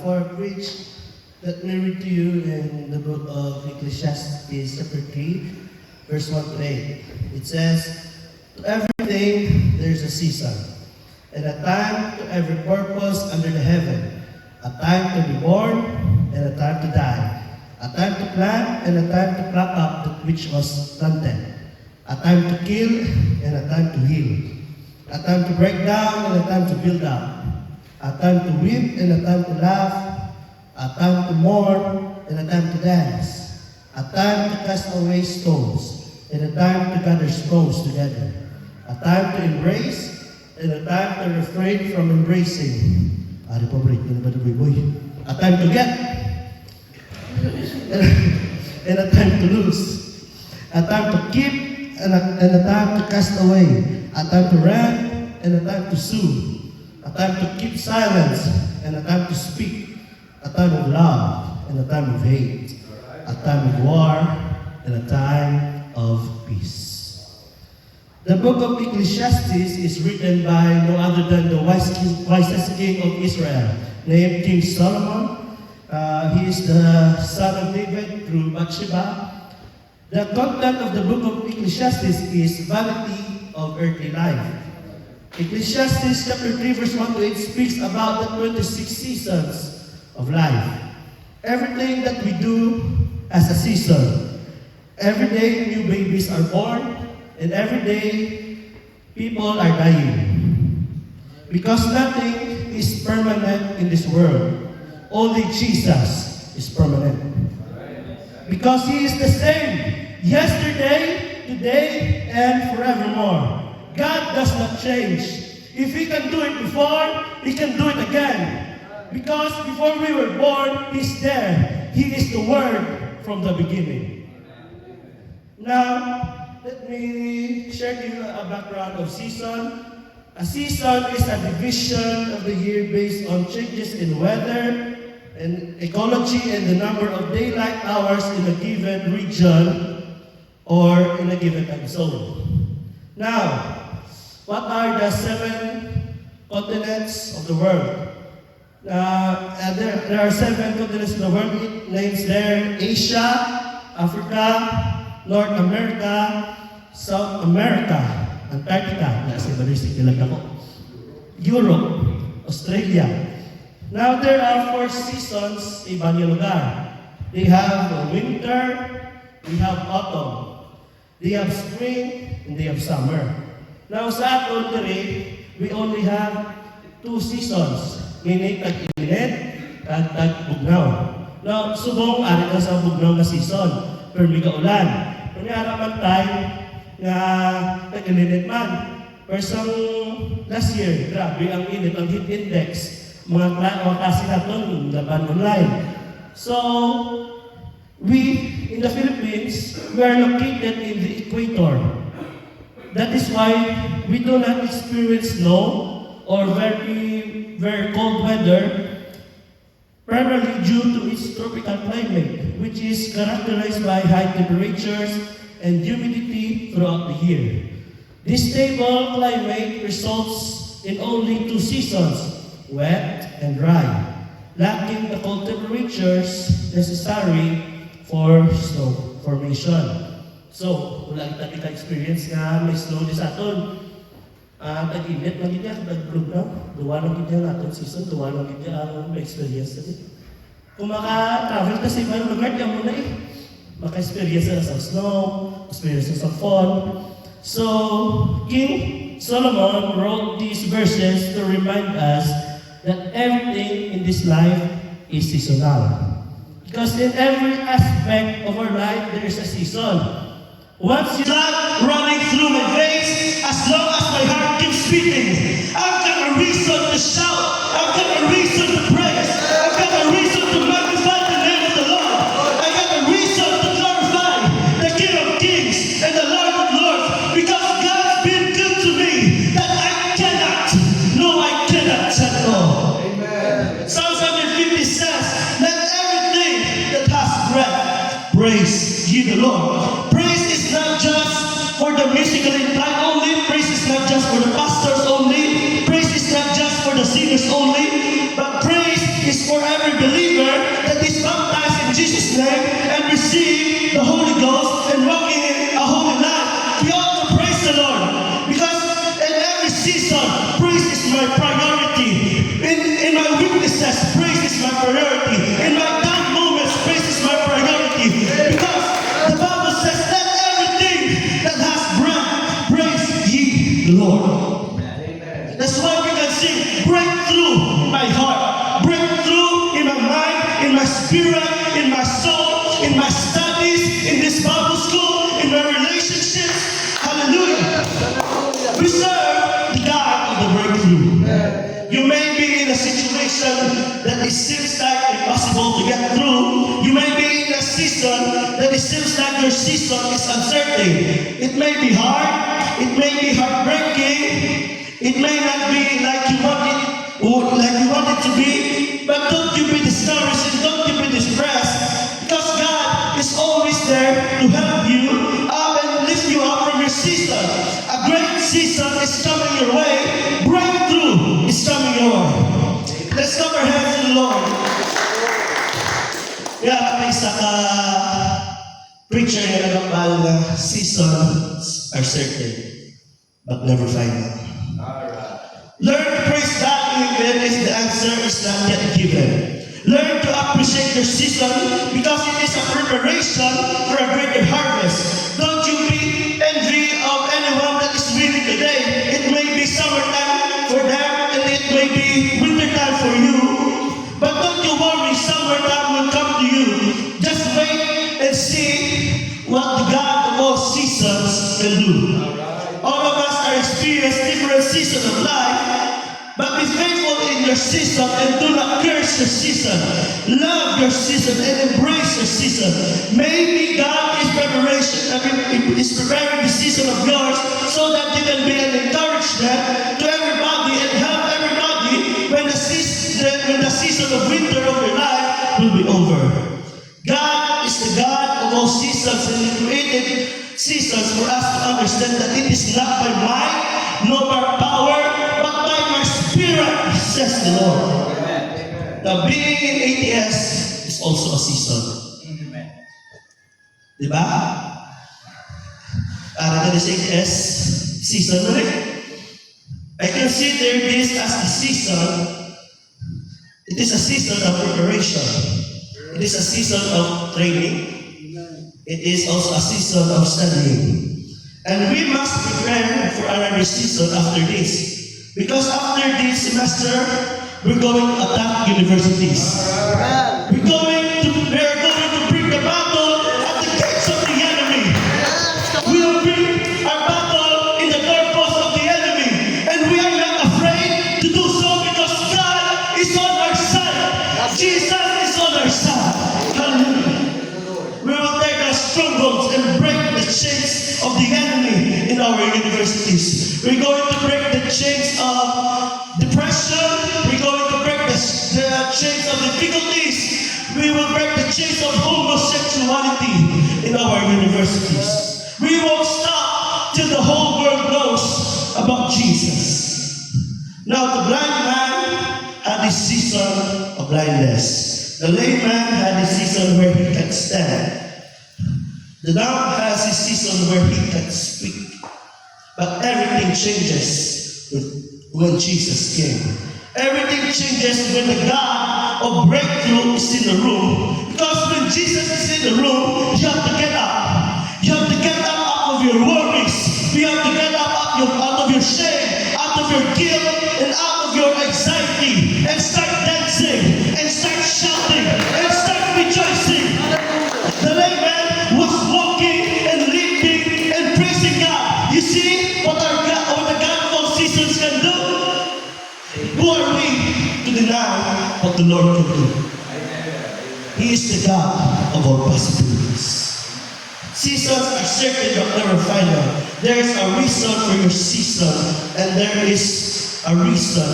before I preach, let me read to you in the book of Ecclesiastes chapter 3, verse 1 to 8. It says, "To everything there is a season, and a time to every purpose under the heaven, a time to be born, and a time to die, a time to plant, and a time to pluck up that which was planted, a time to kill, and a time to heal, a time to break down, and a time to build up, a time to weep, and a time to laugh, a time to mourn, and a time to dance, a time to cast away stones, and a time to gather stones together, a time to embrace, and a time to refrain from embracing." Ari pa break, yun ba ito, boy? A time to get, and a time to lose, a time to keep, and a time to cast away, a time to rant, and a time to sue, a time to keep silence, and a time to speak, a time of love, and a time of hate, a time of war, and a time of peace. The book of Ecclesiastes is written by no other than the wisest king of Israel, named King Solomon. He is the son of David through Bathsheba. The content of the book of Ecclesiastes is vanity of earthly life. Ecclesiastes chapter 3 verse 1 to 8 speaks about the 26 seasons of life. Everything that we do has a season. Every day new babies are born, and every day people are dying. Because nothing is permanent in this world. Only Jesus is permanent. Because He is the same yesterday, today, and forevermore. God does not change. If He can do it before, He can do it again. Because before we were born, He's there. He is the Word from the beginning. Now, let me share to you a background of season. A season is a division of the year based on changes in weather and ecology and the number of daylight hours in a given region or in a given time zone. Now, what are the 7 continents of the world? There are 7 continents in the world. It names there Asia, Africa, North America, South America, Antarctica, Europe, Australia. Now there are 4 seasons sa ibang lugar. They have winter, they have autumn, they have spring, and they have summer. Now sa aton diri, we only have 2 seasons, meaning tag-init at tag-bugnaw. Now subong ari na sa bugnaw na season, pero may kaulan. Kunyara man tayo nga tag-init man. Persang last year, grabe ang init, ang heat index, mga klase natin, laban online. So, we, in the Philippines, we are located in the equator. That is why we do not experience snow or very, very cold weather, primarily due to its tropical climate, which is characterized by high temperatures and humidity throughout the year. This stable climate results in only 2 seasons, wet and dry, lacking the cold temperatures necessary for snow formation. So, wala kita experience nga may snow di sa aton. Tag-init lang kita, tag-blue na. Duwa lang kita ang aton season, duwa lang kita ang ma-experience natin. Kung maka-travel ka sa ibang lugar, diyan mo na maka-experience na sa snow, experience na sa fall. So, King Solomon wrote these verses to remind us that everything in this life is seasonal. Because in every aspect of our life, there is a season. Once you blood running through my veins, as long as my heart keeps beating, I've got a reason to shout. I've got a reason to praise. I've got a reason to magnify the name of the Lord. I got a reason to glorify the King of Kings and the Lord of Lords, because God's been good to me that I cannot let go. Amen. Psalm 150 says, "Let everything that has breath praise ye the Lord." Praise is not just for the musically inclined only. Praise is not just for the pastors only. Praise is not just for the singers only. But praise is for everybody. that it seems like impossible to get through. You may be in a season that it seems like your season is uncertain. It may be hard, it may be heartbreaking, it may not be like you want it to be, but don't you be discouraged and don't you be depressed, because God is always there to help you up and lift you up from your season. A great season is coming your way. Breakthrough is coming your way. Let's clap our hands to the Lord. Kaya may isa ka preacher na nagapal na seasons are certain, but never final. Learn to praise God even if the answer is not yet given. Learn to appreciate your season because it is a preparation for a greater harvest. Don't you be envy of anyone that is winning today. It may be summertime for them and it may be wintertime for you. But don't you worry, summertime will come to you. Just wait and see what the God of all seasons can do. All of us are experiencing different seasons of life, but be faithful in your season and do not curse your season. Love your season and embrace your season. Maybe God is preparing the season of yours so that you can be an encouragement to everybody and help everybody when the season of winter of your life will be over. God is the God of all seasons, and He created seasons for us to understand that it is not by might nor by power, but by my Spirit, says the Lord. Amen. Now, being in ATS is also a season. Amen. Diba? Para na sa ATS season na rin. I consider this as a season. It is a season of preparation. It is a season of training. It is also a season of studying. And we must prepare for another season after this. Because after this semester, we're going to attack universities. We are going to bring the battle at the gates of the enemy. We will bring our battle in the doorpost of the enemy. And we are not afraid to do so because God is on our side. Jesus is on our side. Hallelujah. We will take our strongholds and break the chains of the enemy in our universities. We're going to break the chains of depression. We're going to break the chains of difficulties. We will break the chains of homosexuality in our universities. We won't stop till the whole world knows about Jesus. Now the blind man had his season of blindness. The lame man had his season where he can stand. The dumb has his season where he can speak. But everything changes when Jesus came. Everything changes when the God of breakthrough is in the room. Because when Jesus is in the room, you have to get up. You have to get up out of your worries. You have to get up out of your shame, out of your guilt, and out of your anxiety, and start dancing, and start shouting, and start rejoicing. The lame man was walking and leaping and praising God. You see what the God of all seasons can do? Who are we to deny what the Lord can do? He is the God of all possibilities. Seasons are certain but never final. There is a reason for your season, and there is a reason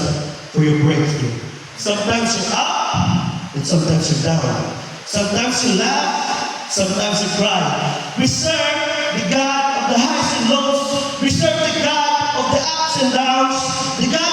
for your breakthrough. Sometimes you're up, and sometimes you're down. Sometimes you laugh, sometimes you cry. We serve the God of the highs and lows. We serve the God of the ups and downs. The God